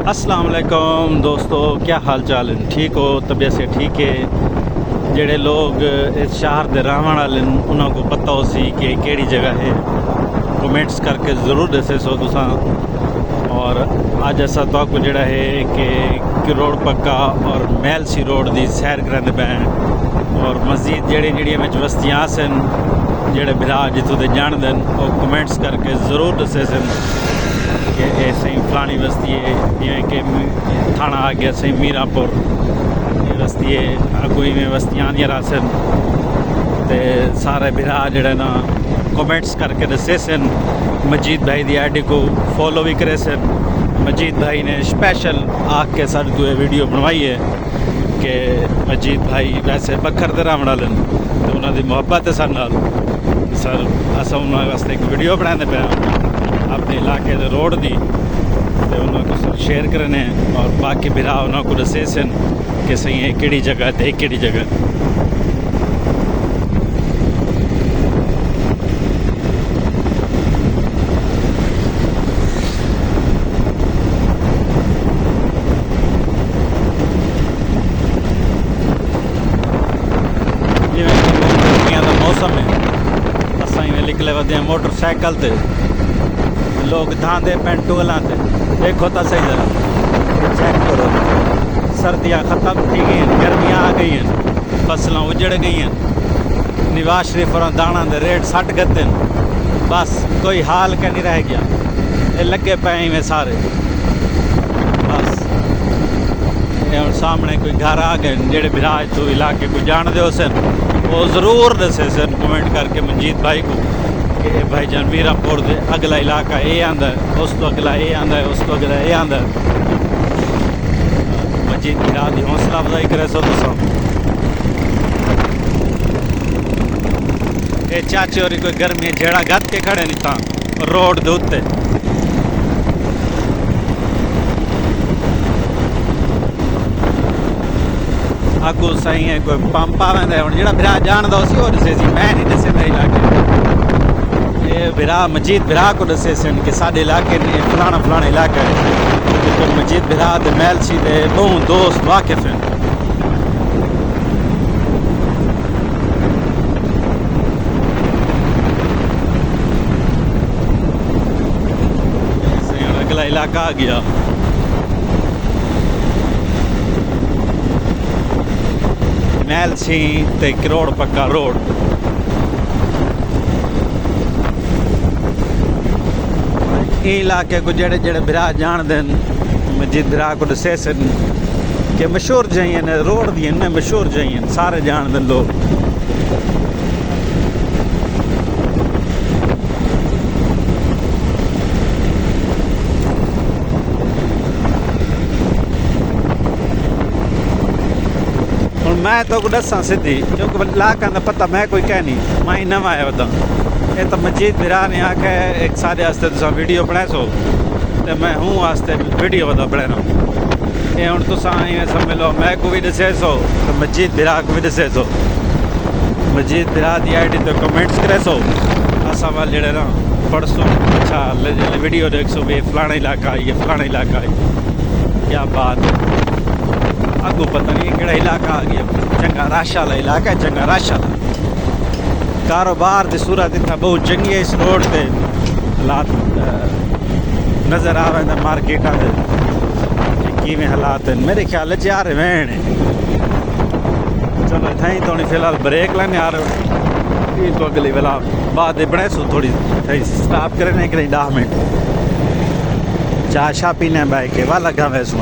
अस्सलाम वालेकुम दोस्तों, क्या हाल चाल है? ठीक हो? तबीयत से ठीक है? जेड़े लोग इस शहर के रहने वाले उन्होंने को पता हो सी कि केड़ी जगह है, कमेंट्स करके ज़रूर दसे सो तुसा। और अज असा तो जड़ा है कि किरोड़ पक्का और महल सी रोड की सैर करने पे और मस्जिद जड़ी बस्तियाँ सन जेड़े बिरा जितों के जानते हैं वो कमेंट्स करके ज़रूर दसे सन कि ये सही फलानी बस्ती है, जिमें कि थाना आ गया सही मीरापुर ये बस्ती है, अगुई में बस्तियाँ नहीं रासन तो सारे बिरा जड़े ना कमेंट्स करके दसे सन। मजीद भाई की आईडी को फॉलो भी करे सन। मजीद भाई ने स्पेशल आके साढ़े को ये वीडियो बनवाई है कि मजीद भाई वैसे बखर दे रहने वाले तो उन्होंने मुहब्बत है सर असा उन्होंने वास्ते एक वीडियो बनाने पे अपने इलाके के रोड की तो उन्होंने सर शेयर करने और बाकी बिरा उन्होंने दसे सन कि सही है कि जगह तो कि जगह। मौसम है असा निकले वधे मोटरसाइकिल से लोग धांधे पेंटूगलों से देखो तो सही जरा चेक करो। सर्दियाँ ख़त्म थी गई, गर्मियाँ आ गई हैं, फसलें उजड़ गई हैं, निवाज शरीफ और दाणा के रेट सट गए, बस कोई हाल का नहीं रह गया। ये लगे पे में सारे बस हम सामने कोई घर आ गए जेड़े बिराज तो इलाके को जान दो सन वो ज़रूर दसे सन कमेंट करके मंजीत भाई को कि भाई जान मीरापुर दे अगला इलाका ये आंदा है, उस तो अगला ये आंदा है, उस तो अगला ये आंदा है। मंजीत बिरा की हौसला अफजाई करे सो तुम। ये चाचे और कोई गर्मी झेड़ा गद के खड़े नहीं था रोड के उत्ते। अगू सही है कोई पंप आवेंदा हम जो बिरा जानता उसी वो दसे सी, मैं नहीं दसे मेरे इलाके ये बिरा मजीद बिरा को दसे सन कि साढ़े इलाके ने फलाना फलाना इलाका है तो मजीद बिरा दे महल सी दे बहु दोस्त वाकिफ हैं। अगला इलाका आ गया महल सी ते किरोड़ पक्का रोड। इलाके को जेड़े जेड़े बिरा जान देन मजीद बिरा को दसे सन कि मशहूर जाइए ने रोड दी इन्ने मशहूर जाइए सारे जान देन लोग। मैं तो दसा सीधी क्योंकि इलाका का पता मैं कोई कह नहीं मैं नवा आया होता ये तो मजीद बिरा ने आके एक सारे वास्ते तुम वीडियो बनाए सो तो मैं हूँ वास्ते वीडियो बता बनाना ये हूँ तुम समझ लो मैं को भी दसे सो तो मजीद बिरा को भी दसे सो। मजीद बिरा की आईडी तो कमेंट्स करे सो असा वाल जड़े ना पढ़सो अच्छा वीडियो देख सो भी फलाना इलाका ये फलाना इलाका है क्या बात है। अगू पता नहीं केड़ा इलाका आ गया चंगा रश वाला इलाका है, चंगा रश वाला कारोबार की सूरत इतना बहुत चंगी है। इस रोड से हालात नज़र आ रहे हैं मार्केटा के किमें हालात हैं मेरे ख्याल च यार वैन है। चलो इतना ही तो फिलहाल ब्रेक लेने आ रहे तो अगली वाला बाद बने सो थोड़ी स्टॉप करें कि 10 मिनट चाह शाह पीने बैठ के वाला लगा वैसू।